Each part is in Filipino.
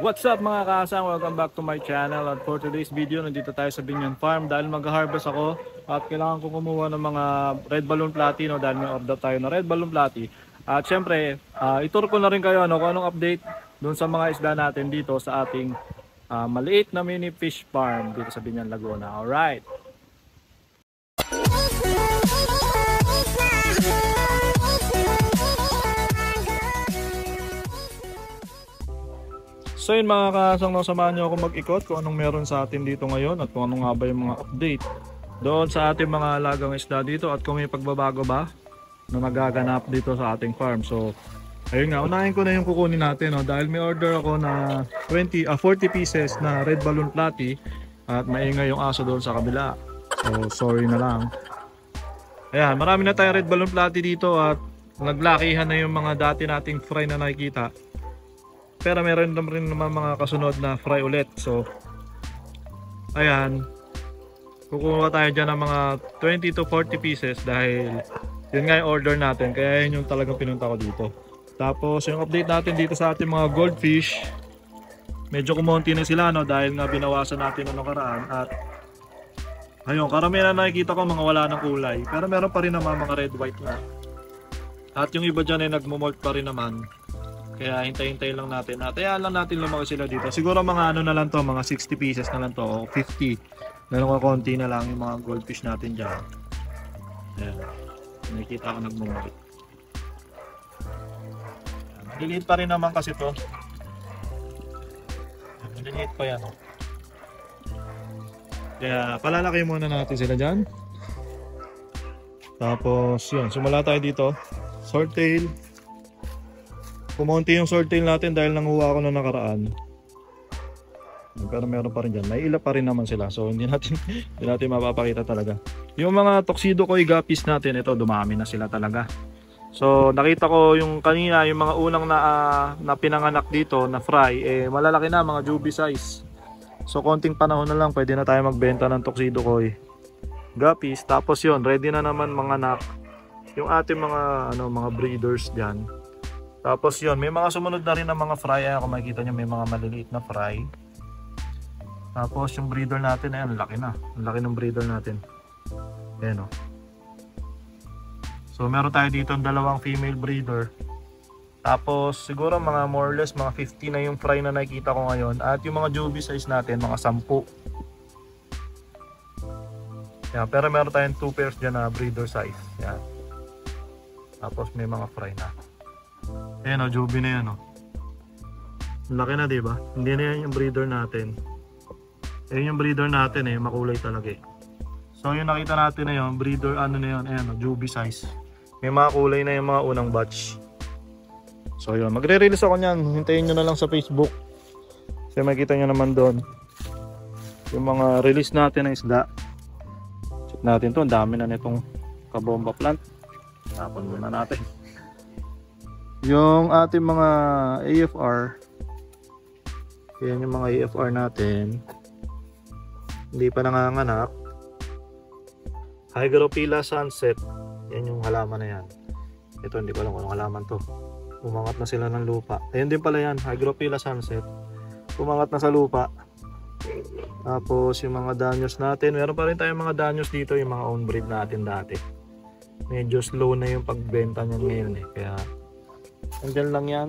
What's up mga kaasang? Welcome back to my channel. At for today's video, nandito tayo sa Binyan Farm dahil mag-harvest ako at kailangan ko kumuha ng mga red balloon platy, no, dahil may order tayo na red balloon platy. At syempre, ituro ko na rin kayo kung anong update dun sa mga isda natin dito sa ating maliit na mini fish farm dito sa Binyan, Laguna. Alright! So yun mga kasang, samahan nyo ako mag-ikot kung anong meron sa atin dito ngayon at kung anong nga ba yung mga update doon sa ating mga alagang isda dito at kung may pagbabago ba na nagaganap dito sa ating farm. So ayun nga, unahin ko na yung kukunin natin, no? Dahil may order ako na 40 pieces na red balloon platy at maingay yung aso doon sa kabila. So sorry na lang. Ayan, marami na tayong red balloon platy dito at naglakihan na yung mga dati nating fry na nakikita. Pero meron rin naman mga kasunod na fry ulit. So ayan, kukuha tayo dyan ng mga 20 to 40 pieces dahil yun nga yung order natin. Kaya yun yung talagang pinunta ko dito. Tapos yung update natin dito sa ating mga goldfish, medyo kumonti na sila, no, dahil nga binawasan natin ang nakaraan. At ayun, karamihan na nakikita ko mga wala ng kulay. Pero meron pa rin naman mga red white na. At yung iba dyan ay nagmumolt pa rin naman. Kaya hintay-hintay lang natin. At hayaan lang natin lumaki sila dito. Siguro mga ano na lang to, mga 60 pieces na lang to o 50. Meron ko konti na lang yung mga goldfish natin dyan. Ayan. Nakikita ko nagmumolt. Maliliit pa rin naman kasi to. Maliliit pa yan. Kaya palalaki muna natin sila dyan. Tapos yun, simula tayo dito. Swordtail. Pumunti yung swordtail natin dahil nanguha ako na nakaraan. Pero meron pa rin dyan. May ila pa rin naman sila. So hindi natin mapapakita talaga. Yung mga tuxedo koi guppies natin, ito dumami na sila talaga. So nakita ko yung kanina, yung mga unang na pinanganak dito na fry, malalaki na, mga juvie size. So konting panahon na lang, pwede na tayo magbenta ng tuxedo koi guppies. Tapos yun, ready na naman mga anak yung ating mga breeders dyan. Tapos yun, may mga sumunod na rin ng mga fry. Ayan, kung makikita nyo, may mga maliliit na fry. Tapos yung breeder natin, ayan, laki na. Ang laki ng breeder natin. Ayan o. So meron tayo dito ng dalawang female breeder. Tapos siguro mga more or less, mga 50 na yung fry na nakikita ko ngayon. At yung mga juvie size natin, mga 10. Ayan, pero meron tayong 2 pairs dyan na breeder size. Ayan. Tapos may mga fry na. Ayan o, juvie na yan o. Laki na, diba? Hindi na yan yung breeder natin. Ayan yung breeder natin makulay talaga So yung nakita natin na yun, breeder na yun, ayan o, juvie size. May mga kulay na yung mga unang batch. So yun, magre-release ako nyan. Hintayin nyo na lang sa Facebook. Kasi makikita nyo naman doon yung mga release natin na isda. Check natin to, ang dami na nitong kabomba plant. Tapon muna natin. Yung ating mga AFR, yan yung mga AFR natin, hindi pa nanganganak. Hygrophila sunset, yan yung halaman na yan. Ito hindi ko alam kung anong halaman to. Umangat na sila ng lupa. Ayun din pala yan, Hygrophila sunset. Umangat na sa lupa. Tapos yung mga danyos natin, meron pa rin tayong mga danyos dito, yung mga own breed natin dati. Medyo slow na yung pagbenta niyan ngayon kaya andyan lang yan.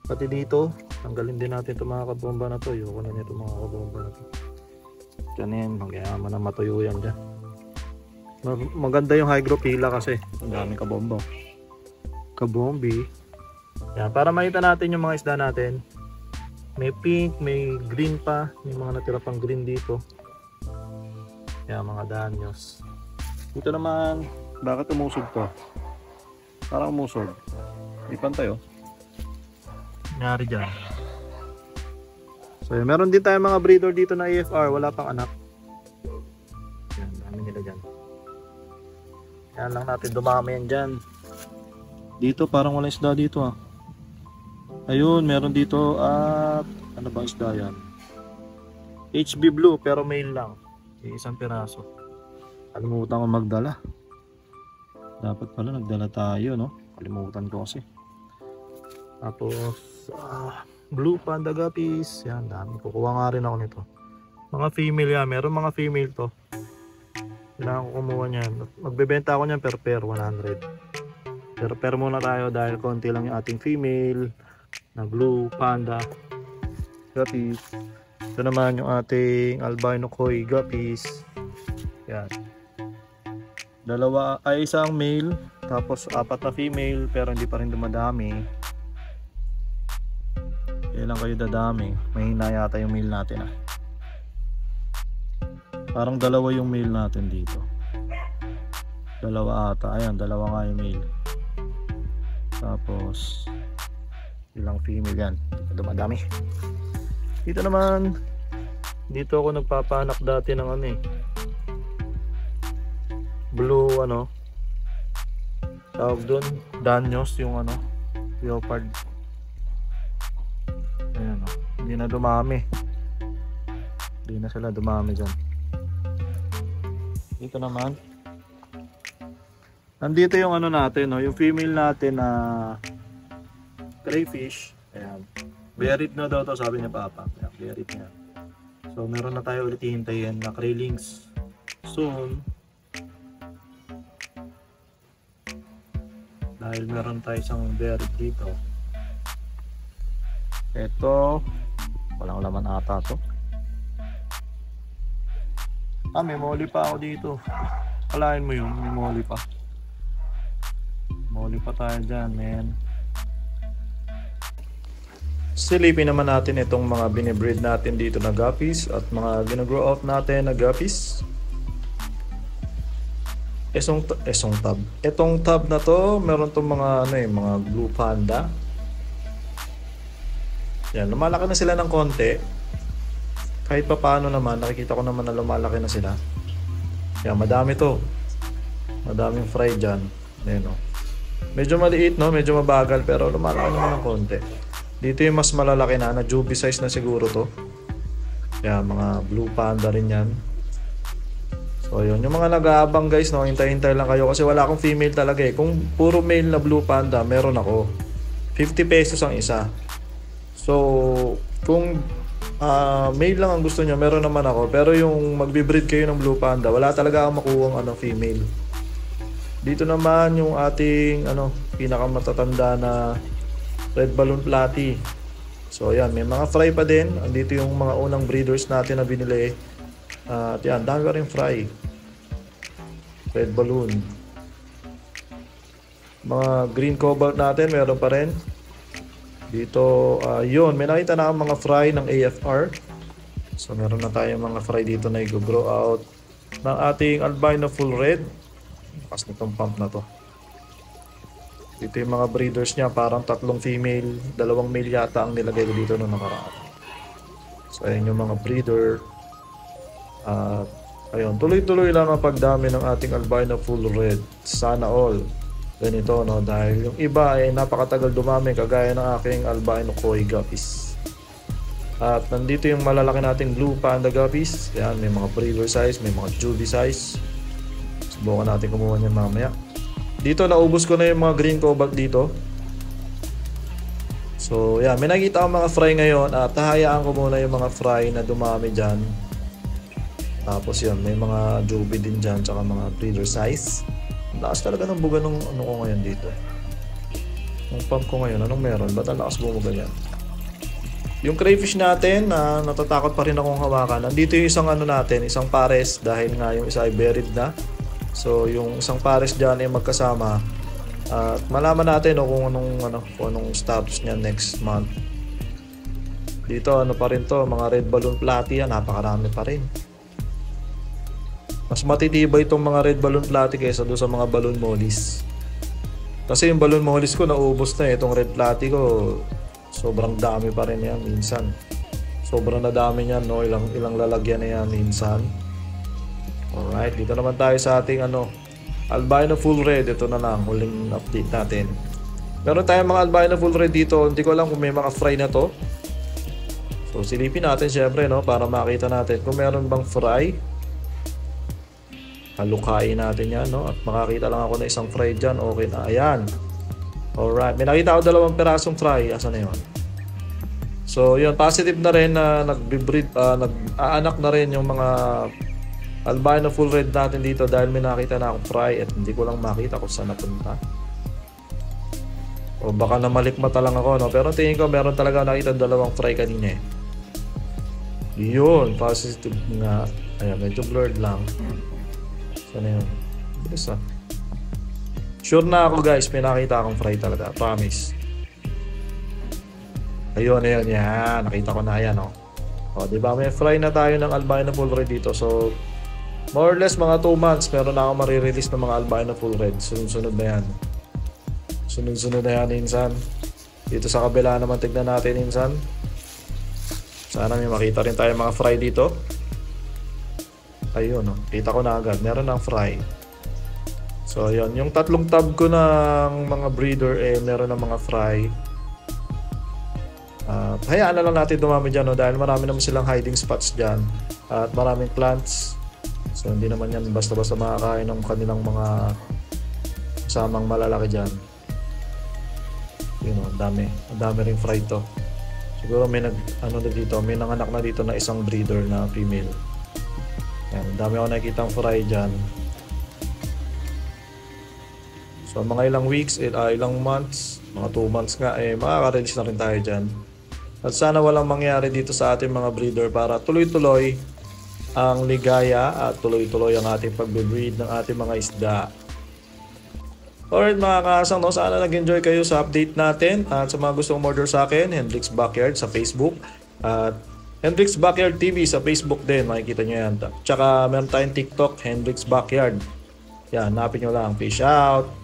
Pati dito, tanggalin din natin itong mga kabomba na to. Ayoko na nito mga kabomba na to. Diyan yan, magyaman na matuyo yan dyan. Maganda yung hygrophila kasi ang daming kabomba. Kabombi. Yan, para makita natin yung mga isda natin. May pink, may green pa. May mga natira pang green dito. Yan, mga danyos. Dito naman, bakit umusog to? Parang umusog. Ipan tayo. Nangyari dyan. So yun, meron din tayo mga breeder dito na AFR. Wala pang anak. Yan, dami nila dyan. Yan lang natin, dumami yan dyan. Dito parang wala isda dito Ayun, meron dito at ano ba isda yan? HB Blue pero male lang. Isang piraso. Kalimutan ko magdala. Dapat pala nagdala tayo, no? Kalimutan ko kasi. Tapos Blue panda guppies. Yan, dami. Kukuha nga rin ako nito. Mga female yan. Meron mga female to. Kailangan ko kumuha niyan. Magbebenta ako niyan per pair, 100. Per pair muna tayo dahil konti lang yung ating female na blue panda guppies. Ito naman yung ating albino koi guppies. Yan. Dalawa ay isang male, tapos 4 na female, pero hindi pa rin dumadami. Kailan kayo dadami? Mahina yata yung male natin ah. Parang dalawa yung male natin dito. Dalawa ata. Ayan, dalawa nga yung male. Tapos ilang female yan. Dumadami. Dito naman, dito ako nagpapanak dati ng ano eh, blue ano, tawag doon, Danyos, yung ano, leopard. Ayan o, hindi na dumami. Hindi na sila dumami dyan. Dito naman, nandito yung ano natin, no? Yung female natin na crayfish. Ayan. Buried na daw to, sabi ni Papa. Ayan, buried niya. So meron na tayo ulit hihintayin na craylings soon. Dahil meron tayo isang buried dito. Ito, walang laman ata to. May molly pa ako dito. Kalahin mo yun, may molly pa. Molly pa tayo dyan, men. Silipin naman natin itong mga binibreed natin dito na guppies at mga ginagrow out natin na guppies. Itong tab na to, meron tong mga ano eh, mga blue panda. Yan, lumalaki na sila ng konti. Kahit pa paano naman, nakikita ko naman na lumalaki na sila. Yan, madami to. Madaming fry dyan. Ayan, no? Medyo maliit, no? Medyo mabagal, pero lumalaki naman ng konti. Dito yung mas malalaki na juvie size na siguro to. Yan, mga blue panda rin yan. So yun, yung mga nag-aabang guys, no, hintay-hintay lang kayo kasi wala akong female talaga eh. Kung puro male na blue panda, meron ako. 50 pesos ang isa. So kung male lang ang gusto nyo, meron naman ako. Pero yung magbe-breed kayo ng blue panda, wala talaga akong makuhang female. Dito naman yung ating pinakamatatanda na red balloon platy. So yan, may mga fry pa din. Andito yung mga unang breeders natin na binili. At yan, dami pa rin fry. Red balloon. Mga green cobalt natin, meron pa rin. Dito, yun, may nakita na ang mga fry ng AFR. So meron na tayong mga fry dito na i-grow out ng ating albino full red. Lakas nitong pump na to. Dito yung mga breeders niya, parang 3 female, 2 male yata ang nilagay ko dito noong nakaraan. So ayun yung mga breeder. Ayun, tuloy-tuloy lang ang pagdami ng ating albino full red. Sana all. Ganito, no? Dahil yung iba ay napakatagal dumami, kagaya ng aking albino koi guppies. At nandito yung malalaki nating blue panda guppies. Yan, may mga breeder size, may mga juvie size. Subukan natin kumuha niyan mamaya. Dito naubos ko na yung mga green cobalt dito. So yan, may nakita akong mga fry ngayon at hahayaan ko muna yung mga fry na dumami dyan. Tapos yan, may mga juvie din dyan, tsaka mga breeder size. Lakas talaga ng buga ng ano ko ngayon dito. Yung pump ko ngayon, anong meron? Ba't ang lakas bumuga yan? Yung crayfish natin, natatakot pa rin akong hawakan. Nandito yung isang natin, isang pares, dahil nga yung isa ay buried na. So yung isang pares dyan ay magkasama. At malaman natin kung anong status niya next month. Dito pa rin to, mga red balloon platy yan, napakarami pa rin. Mas matitibay itong mga red balloon platy kaysa doon sa mga balloon mollies. Kasi yung balloon mollies ko naubos na itong red platy ko sobrang dami pa rin yan minsan. Sobrang nadami niyan, no? Ilang lalagyan na yan minsan. Alright, dito naman tayo sa ating albino full red. Ito na lang, huling update natin. Meron tayong mga albino full red dito. Hindi ko alam kung may mga fry na to. So silipin natin syempre, no? Para makita natin kung meron bang fry. Halukain natin yan, no? At makakita lang ako na isang fry dyan. Okay na, ayan. Alright, may nakita ako 2 pirasong fry. Asan na yun? So yun, positive na rin na nag-breed, nag-aanak na rin yung mga albino full red natin dito dahil may nakita na akong fry at hindi ko lang makita kung saan napunta. O baka namalikmata lang ako, no? Pero tingin ko meron talaga nakita dalawang fry kanina eh. Yun, positive nga. Ayan, medyo blurred lang. Sana yun? Bilis ah. Sure na ako guys, may nakita akong fry talaga. Promise. Ayun, ayun, yan. Nakita ko na yan, oh. O, diba? May fry na tayo ng albino full red dito. So, more or less mga 2 months, meron na ako marirelease ng mga albino full red. Sunod-sunod na yan. Sunod-sunod na yan, insan. Dito sa kabila naman, tignan natin, insan. Sana may makita rin tayo mga fry dito. Ayun, oh. Kita ko na agad. Meron ng fry. So, ayun. Yung tatlong tab ko ng mga breeder, meron ng mga fry. Hayaan na lang natin dumami dyan, no? Dahil marami naman silang hiding spots dyan. At maraming plants. So, hindi naman yan basta-basta makakain ng kanilang mga kasamang malalaki dyan. Yun, ang dami. Ang dami ring fry to. Siguro may may nanganak na dito na isang breeder na female. Yan, dami ako nakikitang fry dyan. So mga ilang weeks, ilang months, mga 2 months nga, makaka-release na rin tayo dyan. At sana walang mangyari dito sa ating mga breeder para tuloy-tuloy ang ligaya at tuloy-tuloy ang ating pagbe-breed ng ating mga isda. Alright mga kasang, no, sana nag-enjoy kayo sa update natin. At sa mga gustong order sa akin, Hendrix Backyard sa Facebook. At Hendrix Backyard TV sa Facebook din, makikita nyo yan. Tsaka meron tayong TikTok, Hendrix Backyard. Yan, hanapin nyo lang. Peace out!